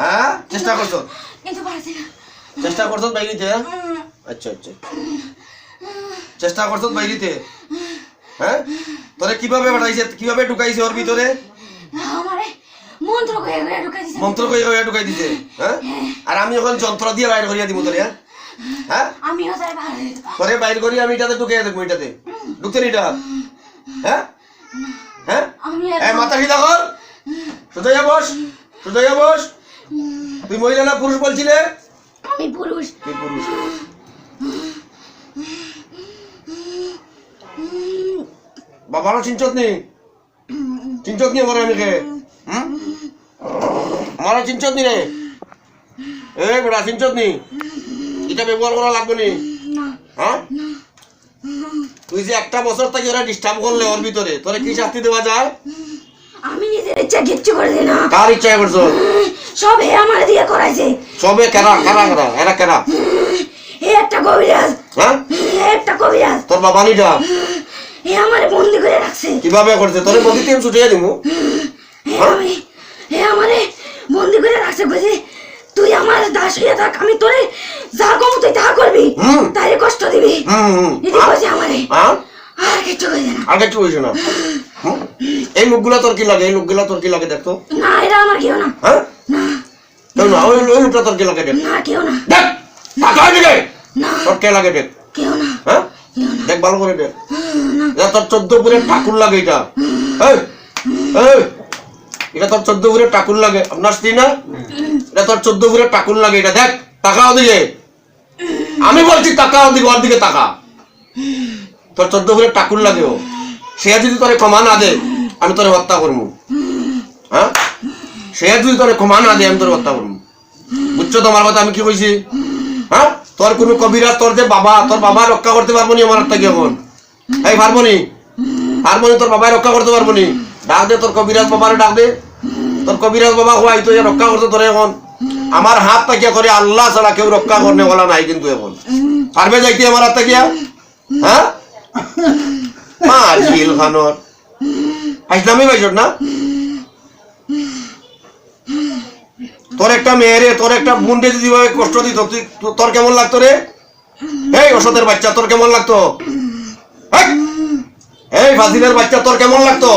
হ্যাঁ চেষ্টা করছো কিন্তু পারছি না। চেষ্টা করছো বাইরিতে আচ্ছা আচ্ছা চেষ্টা করছো বাইরিতে হ্যাঁ তোরে কিভাবে বাড়াইছে কিভাবে ঢুকাইছে ওর ভিতরে আমারে মন্ত্র কইয়া ঢুকাই দিছে। মন্ত্র কইয়া ঢুকাই দিছে হ্যাঁ আর আমি এখন যন্ত্র দিয়ে বাইর করিয়া দিব তোরে হ্যাঁ আমিও যাই ভালো হইতো। তোরে বাইর করি আমি এটাতে ঢুকাইয়া দেখবো এটাতে ঢুকতে নি এটা হ্যাঁ হ্যাঁ আমি এই মাথা সিধা কর সোজা বস সোজা বস তুই মহিলা না পুরুষ বলছিলে আমি পুরুষ। তুই পুরুষ বাবারও চিনচত নি আমার আমি কে আমারও চিনচত নি রে এই বেড়া চিনচত নি এটা ব্যবহার করা লাগবে নি হ্যাঁ তুই যে একটা বছর থেকে ওরা ডিস্টার্ব করলে ওর ভিতরে তোরে কি শাস্তি দেওয়া যায় আমি নিজের ইচ্ছা কিচ্ছু করে দিই না। কার ইচ্ছা করছো সব হে আমার দিয়ে করাইছে। সবে কারা কারা কারা এরা কারা হে একটা কবিরাজ। হ্যাঁ হে একটা কবিরাজ। তোর বাবা নিটা হে আমারে বন্দি করে রাখছে। কিভাবে করছে তোরে বন্দিতে আমি ছুটিয়ে দিমু হে আমারে বন্দি করে রাখছে কইছে তুই আমার দাস হইয়া থাক আমি তোরে যা কম তুই তা করবি তারে কষ্ট দিবি এটি কইছে আমারে আর কিছু কইছে না আর কিছু কইছে না এই লোকগুলা তোর কি লাগে এই লোকগুলা তোর কি লাগে দেখতো না এটা আমার কেউ না হ্যাঁ না কেউ না ওই লোকটা তোর কি লাগে দেখ না কেউ না দেখ টাকা দিলে না তোর কে লাগে দেখ কেউ না হ্যাঁ দেখ ভালো করে দেখ তোর 14 পুরে ঠাকুর লাগে এটা এই এই এটা তোর 14 পুরে ঠাকুর লাগে আপনার স্ত্রী না এটা তোর 14 পুরে ঠাকুর লাগে এটা দেখ টাকা ওদিকে আমি বলছি টাকা ওদিকে ওর দিকে টাকা তোর 14 পুরে ঠাকুর লাগে ও সে যদি তোরে ক্ষমা না দে আমি তোরে হত্যা করবো হ্যাঁ সে যদি তোরে ক্ষমা না দে আমি তোরে হত্যা করবো বুঝছো তোমার কথা আমি কি কইছি হ্যাঁ তোর কোনো কবিরাজ তোর যে বাবা তোর বাবা রক্ষা করতে পারবো নি আমার থেকে এখন এই পারবো নি তোর বাবাই রক্ষা করতে পারবো নি ডাক দে তোর কবিরাজ বাবারে ডাক দে তোর কবিরাজ বাবা হওয়াই তো রক্ষা করতে তোরে এখন আমার হাত তাকিয়া করে আল্লাহ ছাড়া কেউ রক্ষা করতে বলা নাই কিন্তু এখন পারবে যাইতে আমার হাত তাকিয়া হ্যাঁ জিল খানোর হাসলামই পাইছ না তোর একটা মেয়েরে তোর একটা বোনকে যদি কষ্ট দিত তোর কেমন লাগতো রে এই অসতের বাচ্চা তোর কেমন লাগতো এই ফাজিলের বাচ্চা তোর কেমন লাগতো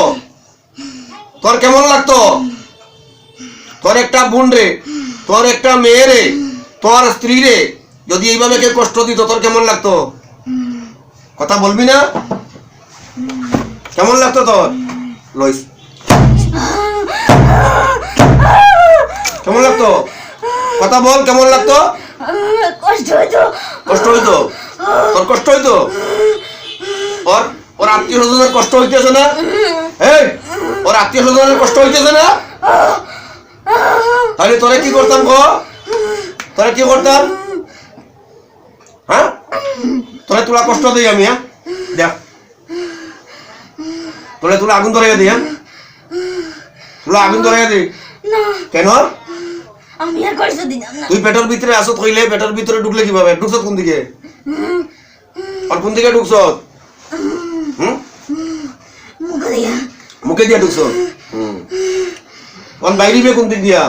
তোর একটা বোন রে তোর একটা মেয়ে রে তোর স্ত্রী রে যদি এইভাবে কেউ কষ্ট দিত তোর কেমন লাগতো কথা বলবি না কেমন লাগতো তোর লইস কেমন লাগতো কথা বল কেমন লাগতো কষ্ট হইতো তোর কষ্ট হইতো ওর আত্মীয় স্বজনের কষ্ট হইতেছে না এই ওর আত্মীয় স্বজনের কষ্ট হইতেছে না তাহলে তোরে কি করতাম হ্যাঁ তোরে তোলা কষ্ট দিই আমি হ্যাঁ দেখ তোলা আগুন ধরে দিই হ্যাঁ আগুন ধরে দিই কেন আমি আর কষ্ট দিলাম না তুই পেটের ভিতরে আসত কইলে পেটের ভিতরে ঢুকলে কিভাবে ঢুকছত কোন দিকে আর কোন দিকে ঢুকছত মুখে দিয়া ঢুকছত এখন বাইরিবে কোন দিক দিয়া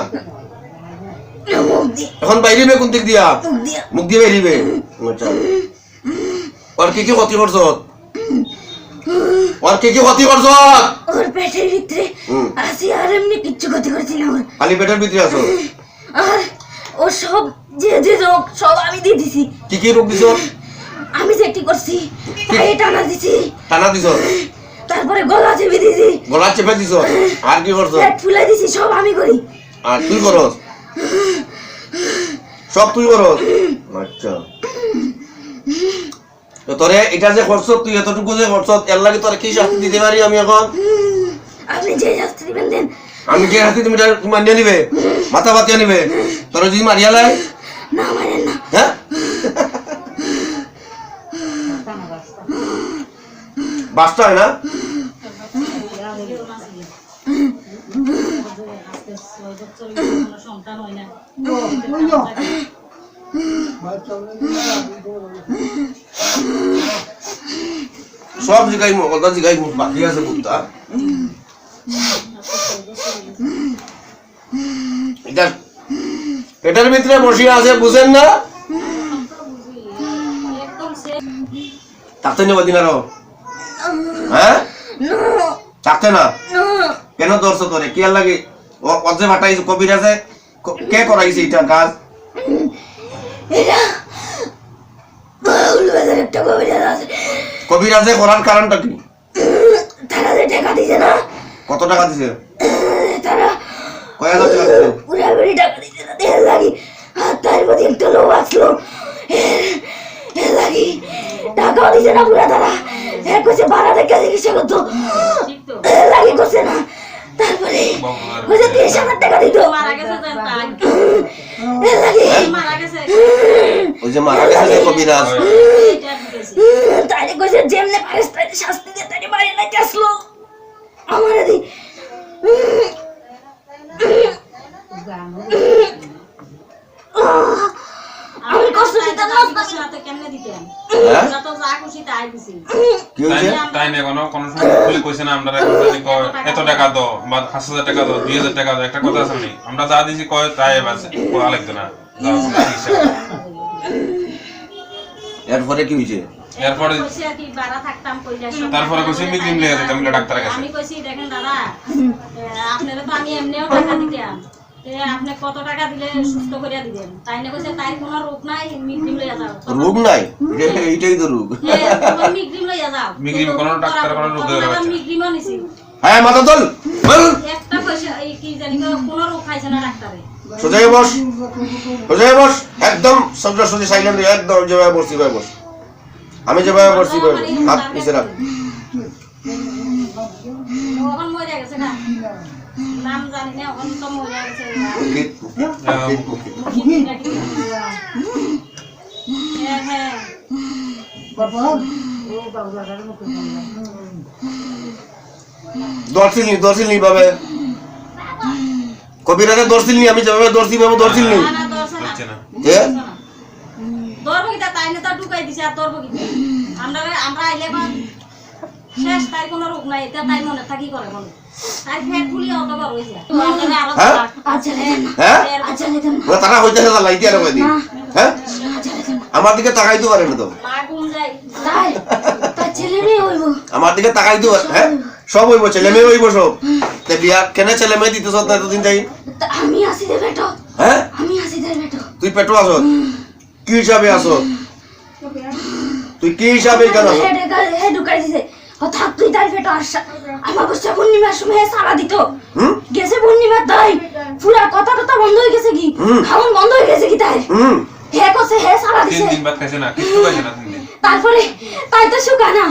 এখন বাইরিবে কোন দিক দিয়া মুখ দিয়ে বাইরিবে আচ্ছা আর কি ক্ষতি করছত ওর পেটের ভিতরে আসি আর এমনি কিচ্ছু ক্ষতি করছি না খালি পেটের ভিতরে আছো আর ও সব যে রোগ সব আমি দিয়ে দিছি কি রোগ দিছ আমি যেটি করছি পায়ে টানা দিছ তারপরে গলা চেপে দিছ আর কি করছ পেট ফুলাই দিছি সব আমি করি আর তুই করস সব তুই করস আচ্ছা তো তোরে এটা যে করছ তুই এতটুকু যে করছ এর লাগি তোরে কি শাস্তি দিতে পারি আমি এখন আপনি যে শাস্তি দিবেন দেন আমি যে শাস্তি তুমি মানিয়ে নিবে মাথা বাতিয়ে নিবে তোরে যদি মারিয়া লাই না মারেন না হ্যাঁ বাস্তা হয় না সব জিগাই কথা জিগাই বাকি আছে বুঝতা এটা পেটের ভিতরে বসে আছে, বুঝেন না? থাকতে নেব দিন আরো, হ্যাঁ থাকতে না কেন ধরছো তোরে? কি আর লাগে? অজে ফাটাইছে কবিরাজে, কে করাইছে এটা কাজ? এটা বাউলবাজার একটা কবিরাজ আছে। কবিরাজে করার কারণটা কি? তারা যে টাকা দিছে না, কত টাকা দিছে? তারা কয় হাজার টাকা দিছে? পুরা বেড়ি টাকা দিছে না, এর লাগি আর তার প্রতি একটা লোভ আসলো, এর লাগি টাকাও দিছে না পুরা। তারা কইছে বাড়া দেখে চিকিৎসা করতো, এর লাগি করছে না। তারপরে কইছে 30,000 টাকা দিত, এর লাগি ওই যে মারা গেছে যে কবিরাজ, তাই কইছে যেমনে পারিস তাই শাস্তি দিয়ে তাই বাড়ি নাইতে আসলো আমার দি। আমি কষ্ট দিতাম না, কেমনে দিতেন? হ্যাঁ? যত যা খুশি তাই দিছি। কি হয়েছে? তাই না কোনো সময় খুলে কইছে না আমরা যদি কয় এত টাকা দাও বা 5,000 টাকা দাও 2,000 টাকা দাও, একটা কথা আছে নি আমরা যা দিছি কয় তাই বাস কোয়া লাগবে না, যাও কোনো হিসাব। এরপরে কি হয়েছে? এরপরে কইছে আর কি বাড়া থাকতাম কইলা সব। তারপরে কইছে মিগ্রিম লেগে যেতাম ডাক্তারের কাছে। আমি কইছি দেখেন দাদা, আপনারা তো আমি এমনিও টাকা দিতাম, আপনি কত টাকা দিলে সুস্থ করিয়া দিবেন? তাই না কইছে তাই কোনো রোগ নাই, মিগ্রিম লইয়া যাও। রোগ নাই, এইটাই তো রোগ। মিগ্রিম লইয়া যাও। মিগ্রিম কোনো ডাক্তার কোনো রোগ দেবে না। মিগ্রিমও নিছি হ্যাঁ মাথা তোল, একটা পয়সা, এই কি জানি কোনো রোগ খাইছে না ডাক্তারে। সোজাই বস, সোজাই বস, একদম সোজা সোজা সাইলেন্ট, একদম যেভাবে বসছি ভাবে বস। আমি যেভাবে বসছি ভাবে হাত নিচে রাখ। ওখান মরে গেছে না, নাম জানি না, ওখান তো মরে গেছে। হ্যাঁ হ্যাঁ দর্শিল নি ভাবে কবিরাজে দর্শিল নি, আমি যেভাবে দর্শি ভাবে দর্শিল নি। না না দর্শন হচ্ছে না। এ দরব গীতা তাই না তা ঢুকাই দিছে আর দরব গীতা আমরা আইলে বা শেষ, তাই কোনো রোগ নাই, এটা তাই মনে থাকি করে বলে তাই ফেট ফুলি অত বড় হইছে। হ্যাঁ? আচ্ছা লেতেন না, হ্যাঁ আচ্ছা লেতেন না, ওরা টাকা হইতেছে না, লাইতে আর কয়দিন। হ্যাঁ আচ্ছা লেতেন না। আমার দিকে তাকাইতে পারে না তো, মা ঘুম যায়। তাই তার ছেলে মেয়ে হইব, আমার দিকে তাকাইতে পারে। হ্যাঁ সব হইব, ছেলে মেয়ে হইব সব। তে বিয়া কেন ছেলে মেয়ে দিতেছ না এতদিন তাই? তা আমি আসি দে বেটো, হ্যাঁ আমি আসি দে বেটো। তুই পেটো আসো, কি হিসাবে আসো? তুই কি হিসাবে কেন আসো? হে ঢুকাই দিছে, ও থাক তুই তাই বেটো আসা। আমার বসে পূর্ণিমার সময় সারা দিত, হুম গেছে পূর্ণিমার তাই পুরা কথা টথা বন্ধ হয়ে গেছে কি, খাওন বন্ধ হয়ে গেছে কি তাই। হুম হে কছে হে সারা 3 দিছে, দিন বাদ খাইছে না, কিছু খাইছে না 3 দিন। তারপরে তাই তো শুকা না,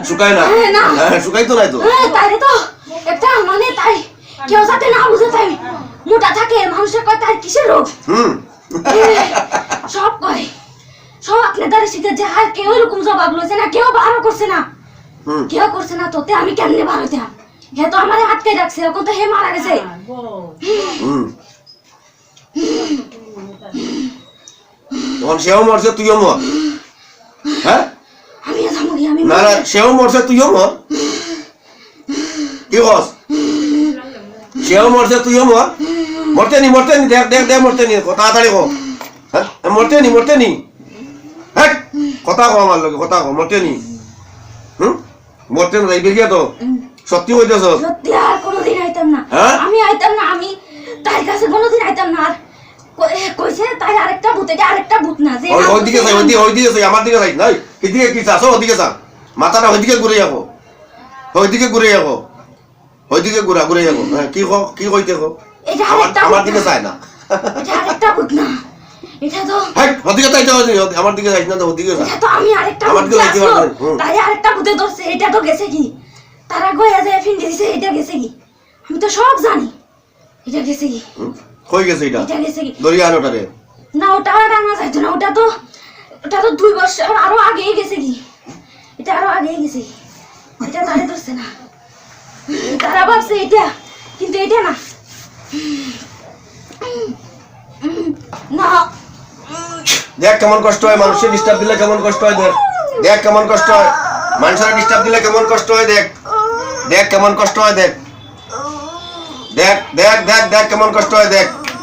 শুকায় না? হ্যাঁ, না। হ্যাঁ শুকাই তো নাই তো। হ্যাঁ তাই তো একটা মানে তাই কেউ যাতে না বুঝে তাই মোটা থাকে মানুষের কয় তাই কিসের রোগ, হুম সব কয় সব আপনাদের শিখে যে আর কেউ এরকম জবাব লইছে না, কেউ ভালো করছে না, হুম কেউ করছে না, তোতে আমি কেমনে ভালো হইতাম? হে তো আমারে আটকে রাখছে, এখন তো হে মারা গেছে। হুম তখন সেও মরছে তুইও মর। হ্যাঁ আমি যাবো কি, আমি না না সেও মরছে তুইও মর। কি বস? সেও মরছে তুইও মর। মরতে নি দেখ দেখ দেখ মরতে নি, তাড়াতাড়ি কো। হ্যাঁ মরতে নি হ্যাঁ কথা কো আমার লগে, কথা কো মরতে নি। মরতে না যাইবে কি তো? সত্যি হইতেছ? সত্যি আর কোনোদিন আইতাম না, হ্যাঁ? আমি আইতাম না, আমি তার কাছে কোনোদিন আইতাম না। আর কইছে তাই আরেকটা ভূত, এটা আরেকটা ভূত না যে ওইদিকে যাই, ওইদিকে যাই, আমার দিকে যাই নাই। এদিকে কি চাস? ওদিকে যা, মাথাটা ওইদিকে ঘুরে যাবো, ওইদিকে ঘুরে যাবো, ওইদিকে ঘুরে যাবো। হ্যাঁ কি কইতে কো? এটা আরেকটা আমার ভূত দিকে না। চায় না। এটা আরেকটা ভূত না, এটা তো হ্যাঁ ওদিকে যাইতে হবে, আমার দিকে যাইছ না তো ওদিকে যা। এটা তো আমি আরেকটা আমার ভূত দিকে যাইতে আসলো, পারবে। তাই আরেকটা ভূতে ধরছে, এটা তো গেছে কি, তারা গয়া যায় ফিন্ডে দিছে, এটা গেছে কি, আমি তো সব জানি, এটা গেছে কি, কই গেছে এটা? এটা গেছে কি দরিয়া আনোটারে না, ওটা ডাঙা যাইতো না, ওটা তো 2 বছর আরো আগেই গেছে কি, এটা আরো আগেই গেছে কি, এটা তারে ধরছে না, তারা ভাবছে এটা, কিন্তু এটা না না। দেখ কেমন কষ্ট হয়, মানুষের ডিস্টার্ব দিলে কেমন কষ্ট হয়। দেখ দেখ কেমন কষ্ট হয়, মানুষের ডিস্টার্ব দিলে কেমন কষ্ট হয়। দেখ দেখ কেমন কষ্ট হয়। দেখ দেখ দেখ দেখ দেখ কেমন কষ্ট হয়। দেখ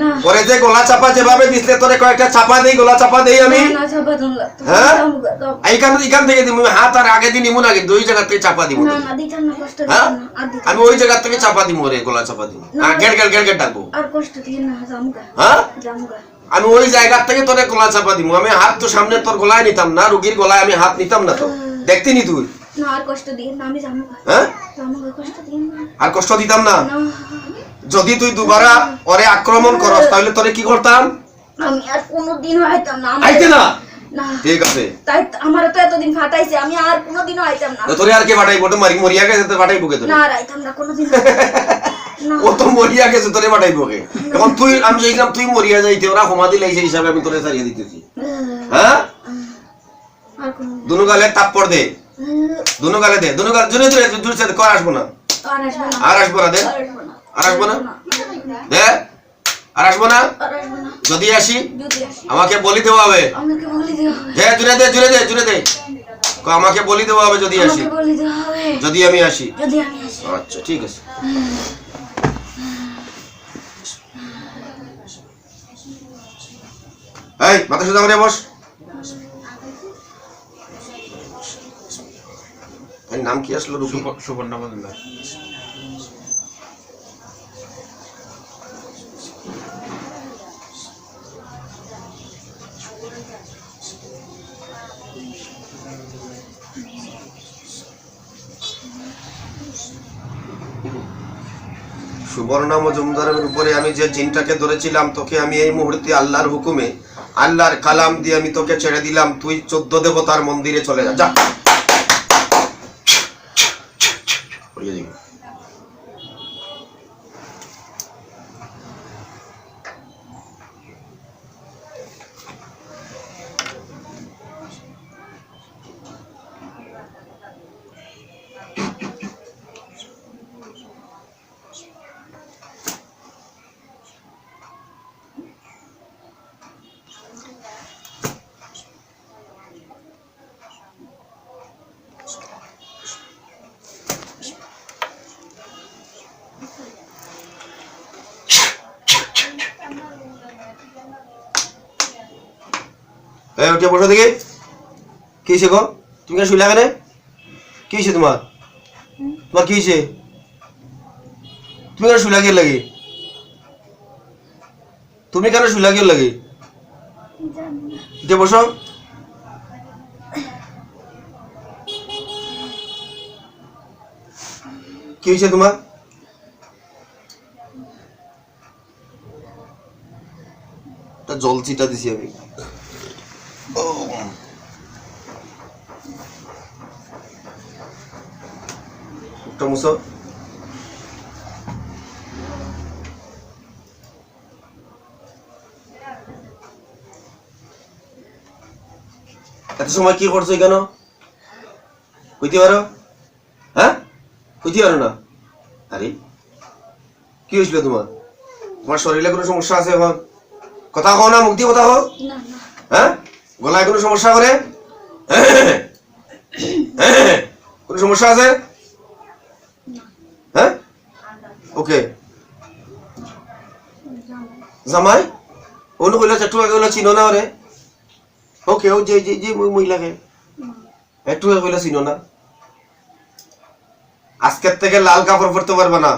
না পরে যে গলা চাপা যেভাবে দিছিলে তোরে কয়েকটা চাপা দেই, গলা চাপা দেই আমি। না চাপা দিন লাগতো। হ্যাঁ? জামুগা দাও। এইখান থেকে দিব হাত, আর আগে দিন নিমু না, কিন্তু ওই জায়গা থেকে চাপা দিব। না না দিতাম না, কষ্ট হ্যাঁ? দিতাম না, আর দিতাম আমি ওই জায়গা থেকে চাপা দিব রে, গলা চাপা দিব। গেট ডাকবো। আর কষ্ট দিন না, জামুগা হ্যাঁ? জামুগা। আমি ওই জায়গা থেকে তোরে গলা চাপা দিব। আমি হাত তো সামনে তোর গলায় নিতাম না, রুগীর গলায় আমি হাত নিতাম না তো। দেখতি নি তুই? না আর কষ্ট দিন না, আমি জামুগা। হ্যাঁ? জামুগা কষ্ট দিন না। আর কষ্ট দিতাম না। না যদি তুই দুবারা ওরে আক্রমণ করস তাহলে তোরে কি করতাম? আমি আর কোনোদিন আইতাম না। আইতে না? না ঠিক আছে। তাই আমার তো এতদিন ফাটাইছে, আমি আর কোনোদিনও আইতাম না। তোরে আর কে বাটাইবো? তো মরিয়া গেছে, তো বাটাইবো কে তোরে? না আর আইতাম না কোনোদিন। না ও তো মরিয়া গেছে, তোরে বাটাইবো কে? এখন তুই, আমি চাইলাম তুই মরিয়া যাইতে, ওরা সমাধি লাইছে হিসাবে আমি তোরে ছাড়িয়ে দিতেছি। হ্যাঁ? আর কোন দুনো গালে তাপ্পড় দে, দুনো গালে দে, দুনো গালে জোরে জোরে জোরে জোরে কর। আসবো না, আর আসবো না, আর আসবো না। দে, আর আসবো না, আর আসবো না, দে, আর আসবো না। আর আসবো না। যদি আসি যদি আসি আমাকে বলি দেওয়া হবে। আমাকে বলি দেওয়া হবে। দে, জোরে দে, জোরে দে, জোরে দে। আমাকে বলি দেওয়া হবে যদি আসি, আমাকে বলি দেওয়া হবে যদি আমি আসি। যদি আমি আসি। আচ্ছা ঠিক আছে। এই মাথা সোজা করে বস। এর নাম কি আসলো? রুকি? সুবর্ণ মজুমদার। সুবর্ণ মজুমদারের উপরে আমি যে জিনটাকে ধরেছিলাম, তোকে আমি এই মুহূর্তে আল্লাহর হুকুমে, আল্লাহর কালাম দিয়ে আমি তোকে ছেড়ে দিলাম। তুই 14 দেবতার মন্দিরে চলে যা। যা। পড়িয়ে দিবি। এই উঠে বসো দেখি। কি হয়েছে গো? তুমি কেন শুইলা কেন? কি হয়েছে তোমার? তোমার কি হয়েছে? তুমি কেন শুইলা গিয়ে লাগে? তুমি কেন শুইলা গিয়ে লাগে? উঠে বসো। কি হয়েছে তোমার? জল চিটা দিছি আমি। মুখটা মুছো। এত সময় কি করছো কেন? কইতে পারো? হ্যাঁ, কইতে পারো না? আরে কি হয়েছিল তোমার? তোমার শরীরে কোনো সমস্যা আছে এখন? কথা কও না, মুখ দিয়ে কথা কও। না না হ্যাঁ, গলায় কোনো সমস্যা করে? কোনো সমস্যা আছে? হ্যাঁ, ওকে। জামাই অনু কইলা একটু আগে কইলা চিনো না ওরে? ওকে, ও যে যে যে মহিলাকে একটু আগে কইলা চিনো না? আজকের থেকে লাল কাপড় পরতে পারবে না,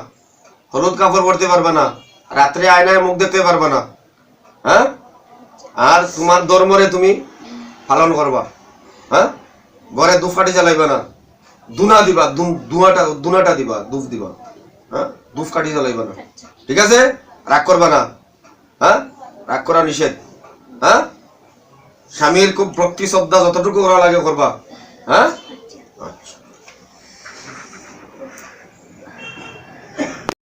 হলুদ কাপড় পরতে পারবে না, রাত্রে আয়নায় মুখ দেখতে পারবে না। হ্যাঁ, আর তোমার ধর্মরে তুমি পালন করবা। হ্যাঁ, ঘরে দুফাটি জ্বালাইবা না, দুনা দিবা, দুনাটা দিবা, দুফ দিবা। হ্যাঁ, দুফ কাটি জ্বালাইবা না, ঠিক আছে? রাগ করবা না। হ্যাঁ, রাগ করা নিষেধ। হ্যাঁ, স্বামীর খুব ভক্তি শ্রদ্ধা যতটুকু করা লাগে করবা। হ্যাঁ।